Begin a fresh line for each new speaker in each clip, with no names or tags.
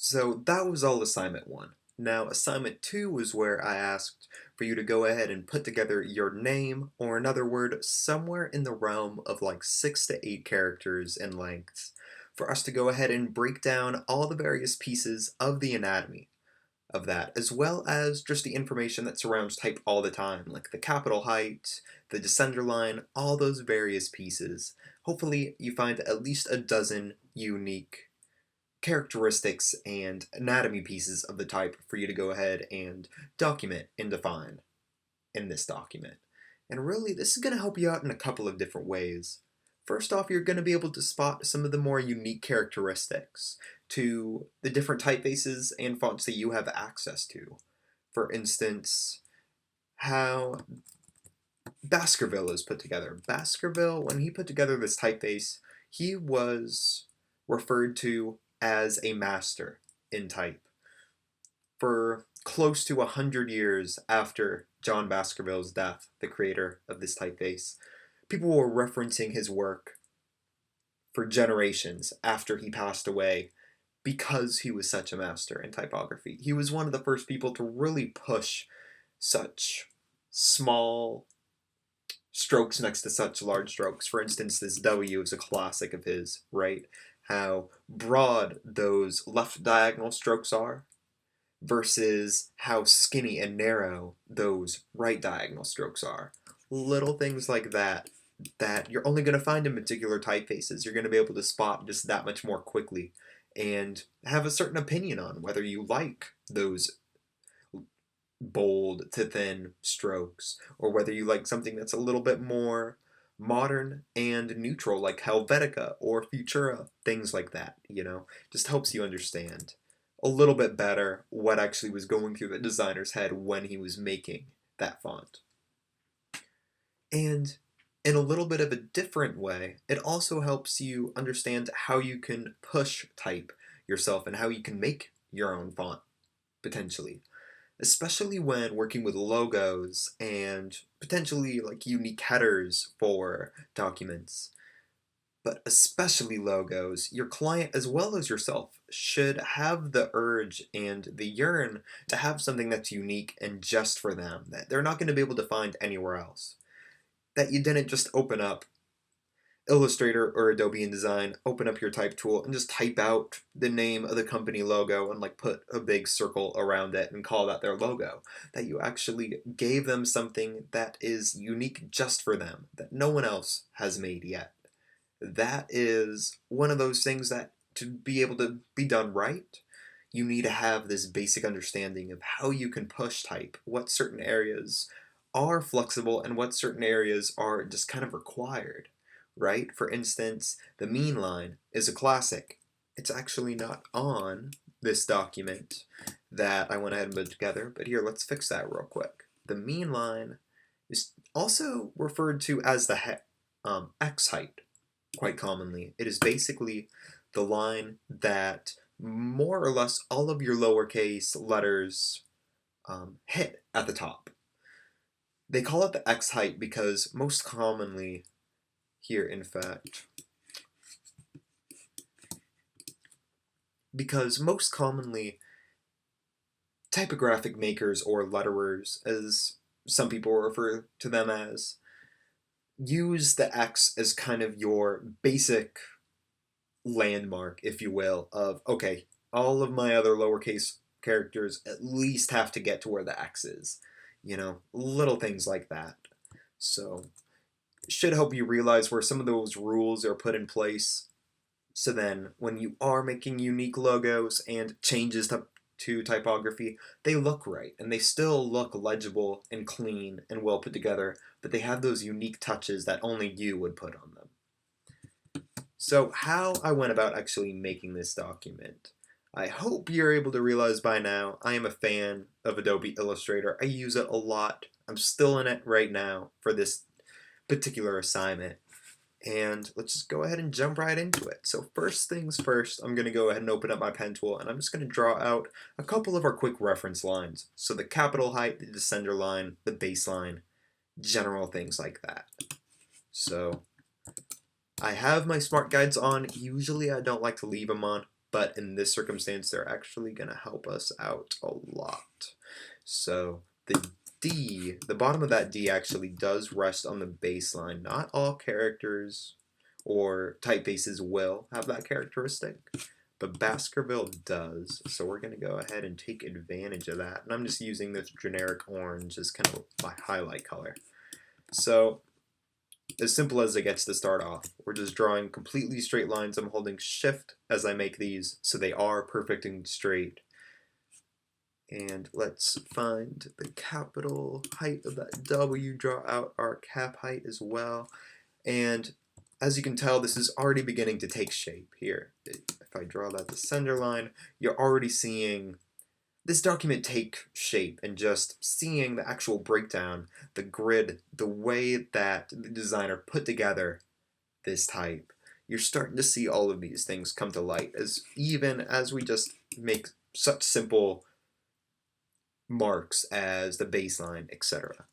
So that was all assignment 1. Now assignment 2 was where I asked for you to go ahead and put together your name, or another word, somewhere in the realm of like 6 to 8 characters in length, for us to go ahead and break down all the various pieces of the anatomy of that, as well as just the information that surrounds type all the time, like the capital height, the descender line, all those various pieces. Hopefully you find at least a dozen unique characteristics and anatomy pieces of the type for you to go ahead and document and define in this document. And really, this is going to help you out in a couple of different ways. First off, you're going to be able to spot some of the more unique characteristics to the different typefaces and fonts that you have access to. For instance, how Baskerville is put together. Baskerville, when he put together this typeface, he was referred to as a master in type. For close to 100 years after John Baskerville's death, the creator of this typeface, people were referencing his work for generations after he passed away because he was such a master in typography. He was one of the first people to really push such small strokes next to such large strokes. For instance, this W is a classic of his, right? How broad those left diagonal strokes are versus how skinny and narrow those right diagonal strokes are. Little things like that that you're only going to find in particular typefaces. You're going to be able to spot just that much more quickly and have a certain opinion on whether you like those bold to thin strokes, or whether you like something that's a little bit more modern and neutral, like Helvetica or Futura, things like that, just helps you understand a little bit better what actually was going through the designer's head when he was making that font. And in a little bit of a different way, it also helps you understand how you can push type yourself and how you can make your own font, potentially. Especially when working with logos and potentially like unique headers for documents. But especially logos, your client as well as yourself should have the urge and the yearn to have something that's unique and just for them, that they're not going to be able to find anywhere else. That you didn't just open up Illustrator or Adobe InDesign, open up your type tool, and just type out the name of the company logo and like put a big circle around it and call that their logo. That you actually gave them something that is unique just for them, that no one else has made yet. That is one of those things that to be able to be done right, you need to have this basic understanding of how you can push type, what certain areas are flexible and what certain areas are just kind of required, right? For instance, the mean line is a classic. It's actually not on this document that I went ahead and put together, but here, let's fix that real quick. The mean line is also referred to as the X height, quite commonly. It is basically the line that more or less all of your lowercase letters hit at the top. They call it the X height because most commonly here, in fact, because most commonly typographic makers or letterers, as some people refer to them as, use the X as kind of your basic landmark, if you will, of, okay, all of my other lowercase characters at least have to get to where the X is. Little things like that. So, it should help you realize where some of those rules are put in place. So then, when you are making unique logos and changes to typography, they look right, and they still look legible and clean and well put together, but they have those unique touches that only you would put on them. So how I went about actually making this document. I hope you're able to realize by now I am a fan of Adobe Illustrator. I use it a lot. I'm still in it right now for this particular assignment. And let's just go ahead and jump right into it. So first things first, I'm going to go ahead and open up my pen tool, and I'm just going to draw out a couple of our quick reference lines. So the capital height, the descender line, the baseline, general things like that. So I have my smart guides on. Usually I don't like to leave them on, but in this circumstance, they're actually going to help us out a lot. So the D, the bottom of that D actually does rest on the baseline. Not all characters or typefaces will have that characteristic, but Baskerville does. So we're going to go ahead and take advantage of that. And I'm just using this generic orange as kind of my highlight color. So as simple as it gets to start off, we're just drawing completely straight lines. I'm holding shift as I make these so they are perfect and straight. And let's find the capital height of that W, draw out our cap height as well. And as you can tell, this is already beginning to take shape here. If I draw that the center line, you're already seeing this document take shape, and just seeing the actual breakdown, the grid, the way that the designer put together this type, you're starting to see all of these things come to light, even as we just make such simple marks as the baseline, etc.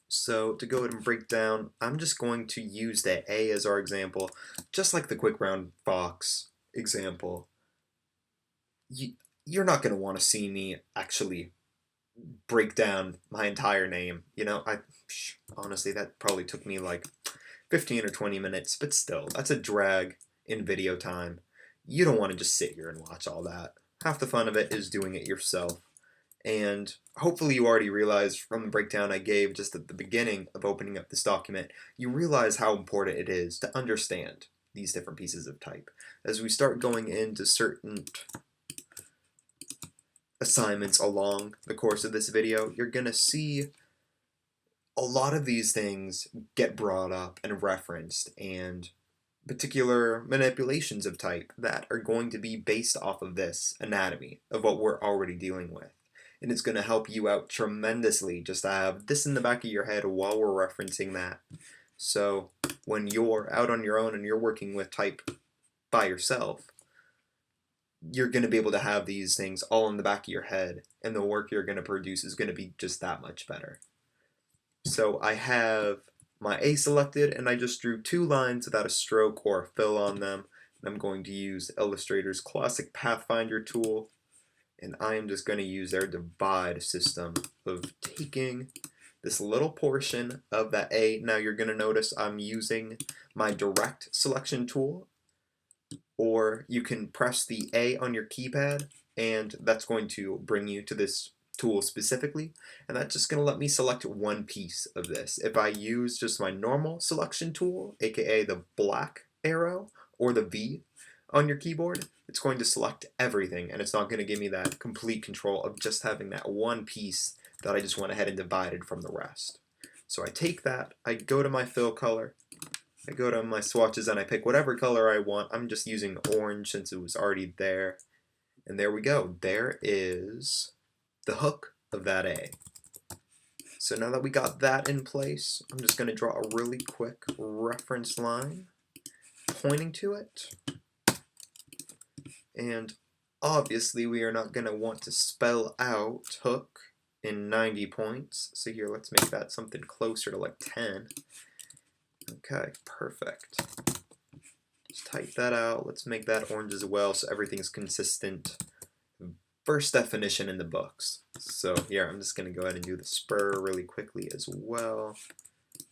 So to go ahead and break down, I'm just going to use the A as our example, just like the quick brown fox example. You're not going to want to see me actually break down my entire name. You know, honestly, that probably took me like 15 or 20 minutes, but still, that's a drag in video time. You don't want to just sit here and watch all that. Half the fun of it is doing it yourself. And hopefully you already realized from the breakdown I gave just at the beginning of opening up this document, you realize how important it is to understand these different pieces of type. As we start going into certain assignments along the course of this video, you're going to see a lot of these things get brought up and referenced, and particular manipulations of type that are going to be based off of this anatomy of what we're already dealing with. And it's going to help you out tremendously just to have this in the back of your head while we're referencing that. So when you're out on your own and you're working with type by yourself, you're going to be able to have these things all in the back of your head, and the work you're going to produce is going to be just that much better. So I have my A selected, and I just drew 2 lines without a stroke or a fill on them. And I'm going to use Illustrator's classic Pathfinder tool, and I am just going to use their divide system of taking this little portion of that A. Now you're going to notice I'm using my direct selection tool, or you can press the A on your keypad, and that's going to bring you to this tool specifically, and that's just going to let me select one piece of this. If I use just my normal selection tool, aka the black arrow or the V on your keyboard, it's going to select everything, and it's not going to give me that complete control of just having that one piece that I just went ahead and divided from the rest. So I take that, I go to my fill color, I go to my swatches, and I pick whatever color I want. I'm just using orange since it was already there. And there we go. There is the hook of that A. So now that we got that in place, I'm just going to draw a really quick reference line pointing to it. And obviously we are not going to want to spell out hook in 90 points. So here, let's make that something closer to like 10. Okay, perfect. Just type that out. Let's make that orange as well so everything's consistent. First definition in the books. So here, I'm just going to go ahead and do the spur really quickly as well.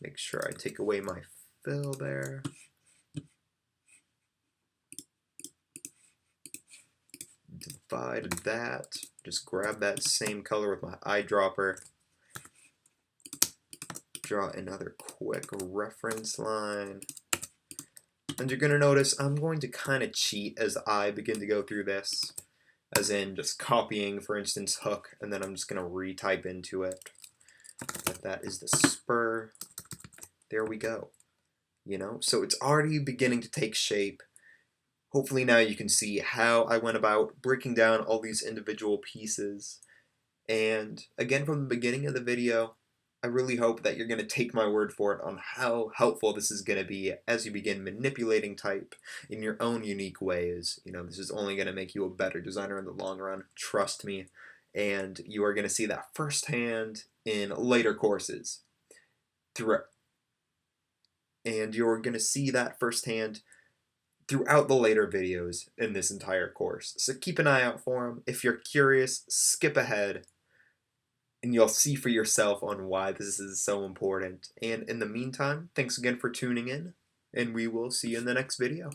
Make sure I take away my fill there. Divide that. Just grab that same color with my eyedropper. Draw another quick reference line. And you're going to notice I'm going to kind of cheat as I begin to go through this. As in just copying, for instance, hook, and then I'm just going to retype into it. That is the spur. There we go. You know, so it's already beginning to take shape. Hopefully now you can see how I went about breaking down all these individual pieces. And again, from the beginning of the video, I really hope that you're going to take my word for it on how helpful this is going to be as you begin manipulating type in your own unique ways. You know, this is only going to make you a better designer in the long run, trust me. And you are going to see that firsthand in later courses. And you're going to see that firsthand throughout the later videos in this entire course. So keep an eye out for them. If you're curious, skip ahead and you'll see for yourself on why this is so important. And in the meantime, thanks again for tuning in, and we will see you in the next video.